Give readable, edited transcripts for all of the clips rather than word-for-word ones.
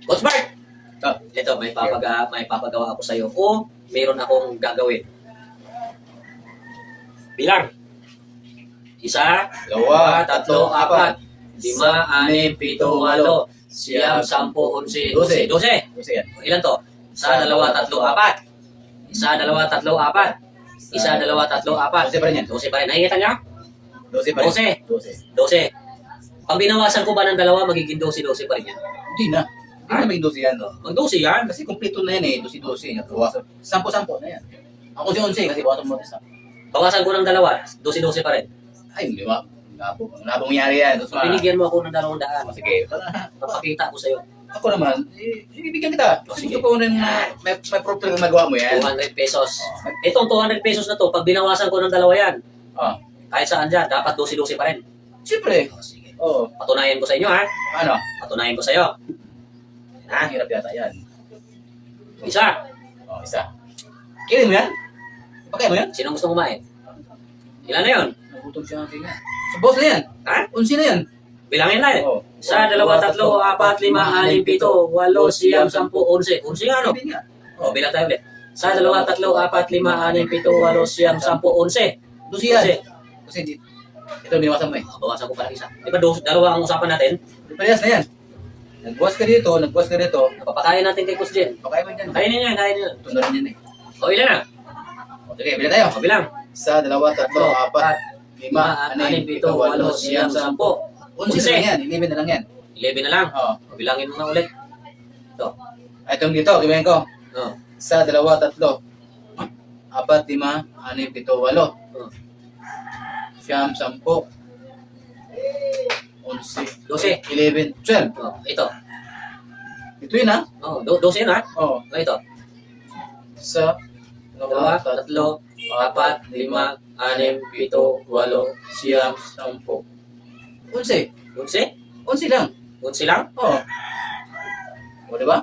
Coach Bart! Oh. Ito, may papagawa ako sa'yo. O, meron akong gagawin. Bilang. 1, 2, 3, 4, 5, 6, 7, 8, 9, 10, 11, 12, 12. 12 yan. Ilan to? 1, 2, 3, 4. 1, 2, 3, 4. 1, 2, 3, 4. 12 pa rin yan. 12 pa rin. Nakikita niyo? 12 pa rin. 12. 12. Pag binawasan ko ba ng dalawa, magiging 12 pa rin yan. Hindi na. Hindi na may 12 yan. Mag-12 yan. Kasi kumpleto na yan eh. 12. Bawasan. 10 na yan. Ako si 11 kasi bawasan mo isa. Bawasan ko ng dalawa, 12 pa rin. Ay, hindi ba? Wala pong mangyari yan. Binigyan mo ako ng 200. Sige. Papakita ko sa'yo. Ako naman, ibigyan kita. Kasi gusto ko rin may problem na magawa mo yan. 200 pesos. Itong 200 pesos na to, pag binawasan ko ng dalawa yan, Ah. kahit saan dyan, dapat 12 pa rin. Siyempre. Sige. Oo. Patunayan ko sa inyo, ha? Ano? Patunayan ko sa'yo. Ha? Ang hirap yata yan. Isa. Oh, isa. Kilin mo yan? Pakaya mo yan? Sino gusto kumain? Ilan na yun? Nagutom siya ang kanya. So, boss na yan. Ha? 11 na yan. Bilangin na eh. Oh. 1, 2, 3, 4, 5, 6, 7, 8, 9, 10, 11, 12, 13, 11 nga, no? Hindi nga. O, bilang tayo ulit. 1, 2, 3, 4, 5, 6, 7, 8, 9, 10, 11, 12, 13. Dosi yan. Kasi ito binawasan mo eh. Bawasan ko pala isa. Di ba dalawa ang usapan natin? Parehas na yan. Nagbuwas ka dito, nagbuwas ka dito. Napapakain natin kay Coach Jen. Pakaya mo yan. Kainin niya, kainin niya. Ito na rin yan eh. O, ilan na? Okay, bilang tayo. O, bilang. 1, 2, 3, 4, 5, 6, 7, 8, 9, 10, 11, 12, 11 na yan. 11 na lang yan. 11 na lang. Oo. O, bilangin mo na ulit. Ito. Itong dito, gawin ko. O. 1, 2, 3, 4, 5, 6, 7, 8, 9, 10, 11, 12. 11, 12. O, ito. Ito yun ha? O, 12 yun ha? Oo. O, ito. 1, 2, 2, 3, 3, 4, 5, 6, 7, 8, 9, 10, 11, 10. 11. 11? 11 lang. 11 lang? Oo. O, diba?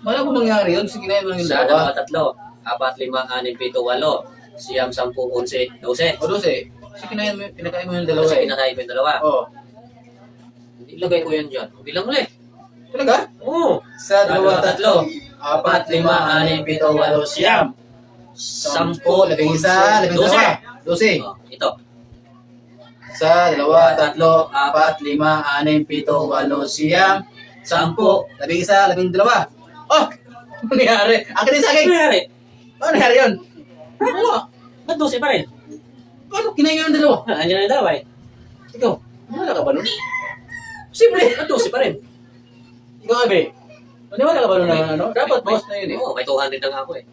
Wala po mangyari yun. Sige na yun yung 1, 2, dalawa. 3, 4, 5, 6, 7, 8, 9, 10, 11, 10, 12. O, 12. Sige na yun. Pinakain mo yung dalawa Kasi eh. pinakain mo yung dalawa. Oo. Hindi ilagay ko yan dyan. Bilang ulit. Talaga? Oo. 1, 2, 3, 4, 5, 6, 7, 8, 9, 10, 10, 11, 12. 12. Oh, ito. 1, 2, 3, 4, 5, 6, 7, 8, 9, 10, 10, 11, 12. Oh! Ano nangyari? Akin din sa Ano akin. nangyari? Ano nangyari yun? Ano? Ba't 12 pa rin? Paano kinain yung dalawa? Andiyan na yung dalawa eh. Ikaw, wala ka ba nun? Simple. Ba't 12 pa rin? Ikaw, Abe. Wala ka ba nun na ano? Dapat boss na yun eh. Oo, may 200 na nga ako eh.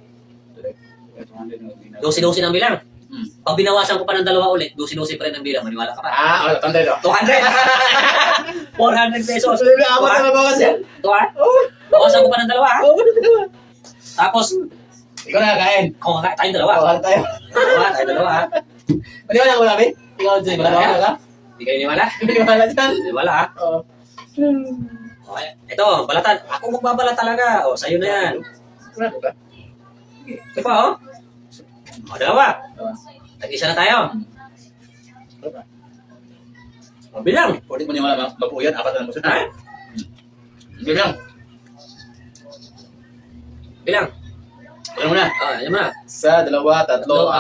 12 12 ng bilang. Hmm. Pag binawasan ko pa ng dalawa ulit, 12 pa rin ang bilang. Maniwala ka pa. Ah, wala. Tanda ito. 200! 400 pesos. Apat na ba kasi? Ito ha? Oo. Bawasan ko pa ng dalawa ha? Oo, wala dalawa. Tapos, Ikaw nakakain. kung tayong dalawa. Oo, ano tayo? Tayong dalawa ha? Maniwala ka ba namin? Ikaw, Jay, maniwala ka? Hindi kayo niwala? Maniwala dyan. Niwala ha? Oo. Okay. Ito, balatan. Ako magbabalat talaga. O, sa'yo na yan. Wala ka? Ito pa, oh. O, dalawa. Tag-isa na tayo. O, bilang. Pwede mo niwala, mabuo yan, apat na muso. Ha? Bilang. Bilang. Ano mo na? O, yan mo na. 1, 2, 3, 4, 5, 6, 7,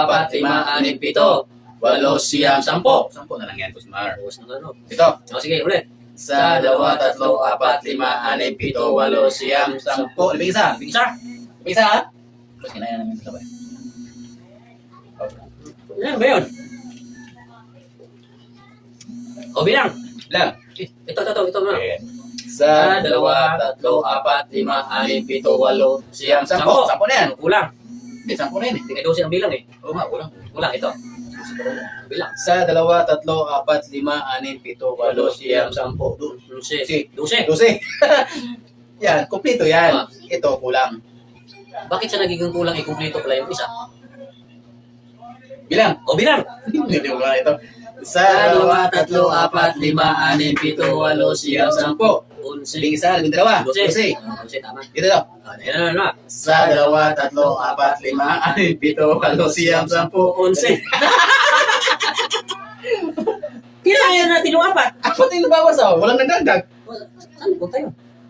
8, 9, 10, 8, 10. 10 na lang yan, Kusmar. Tapos na ano. Ito. O, sige, ulit. 1, 2, 3, 4, 5, 6, 7, 8, 9, 10, 11, 10. Ibig isa. Isa. Ibig isa ha? Mas kinaya namin ito ba? Ano ba yun? O, bilang. Lang. Ito mo na. 1, 2, 3, 4, 5, 6, 7, 8, 9, 10, 11, 10. 10 na yan. Kulang. Hindi, 10 na yan eh. Tingay 12 ang bilang eh. Oo nga, kulang. Kulang, ito. Bilang. 1, 2, 3, 4, 5, 6, 7, 8, 9, 10, 11, 12. 12. Yan, kumpleto yan. Ito, kulang. Bakit siya nagiging kulang i-complete pala yung isa? Bilang. O, bilang. Hindi mo nga ito. 1, 1, 2, 3, 4, 5, 6, 7, 8, 9, 10, 11, 12. 11. Ibig isa, 12. 12. 12, tama. Ito daw. Ayan na. 1, 2, 3, 4, 5, 6, 7, 8, 9, 10, 11. Kailangan natin yung apat. Apat yung nabawas oh. Walang nagdagdag. Saan punta yun?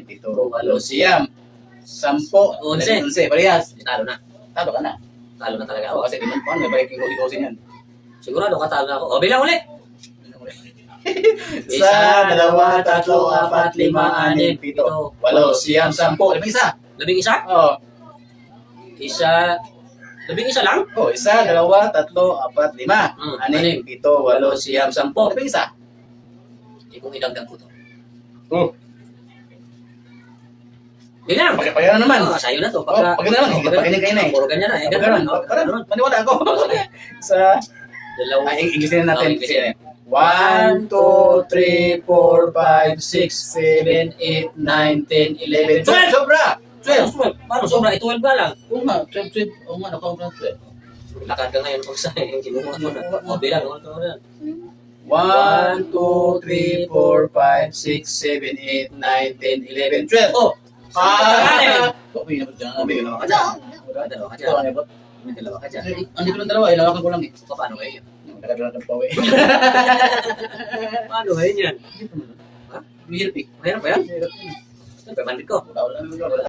anim, pito, walo, siyam. 10, 11, parehas. Talo na. Talo ka na. Talo na talaga Ako ako. kasi di man paano, may balik yung dosin yan. Sigurado ka talo na ako. O, bilang ulit. 1, 2, 3, 4, 5, 6, 7, 8, 9, 10, 11, 12, 13, 14, 15, 16, 17, 18, 19, 20. Labing isa? Oh. Labing isa lang? Oh, 1, 2, 3, 4, 5, 6, 7, 8, 9, 10, 11, 12, 13, 14, 15, 16, 17, 18, 19, 20. Labing isa. Hindi kong idagdag ko to. Oh, Bilang. pagkapayan naman. Oh, sa'yo na to. Oh, pag naman, pakinig kayo na eh. Puro ganyan na. Eh, Pag ganun. naman, Oh, ganun. maniwala ako. Oh, sige. Sa, Dalawa. English na natin. Oh, English na. 1, 2, 3, 4, 5, 6, 7, 8, 9, 10, 11, 12. Sobra! 12. Paano sobra? 12 ba lang? Oo nga, 12. Oo nga, nakaupo ng 12. Lakad ka ngayon kung saan yung kinuha mo na. O, bilang. O, ito na. 1, 2, 3, 4, 5, 6, 7, 8, 9, 10, 11, 12. Oh! Uy, nabot dyan. May dalawa ka dyan. May dalawa ka dyan. Ito, ano ba? May dalawa ka dyan. Andito lang dalawa, ilawakan ko lang eh. Paano kayo? Nakagalan ng pawe. Paano kayo yan? Mahirap eh. Mahirap ba yan? Mahirap eh. Ito, 500 ko. Wala, wala.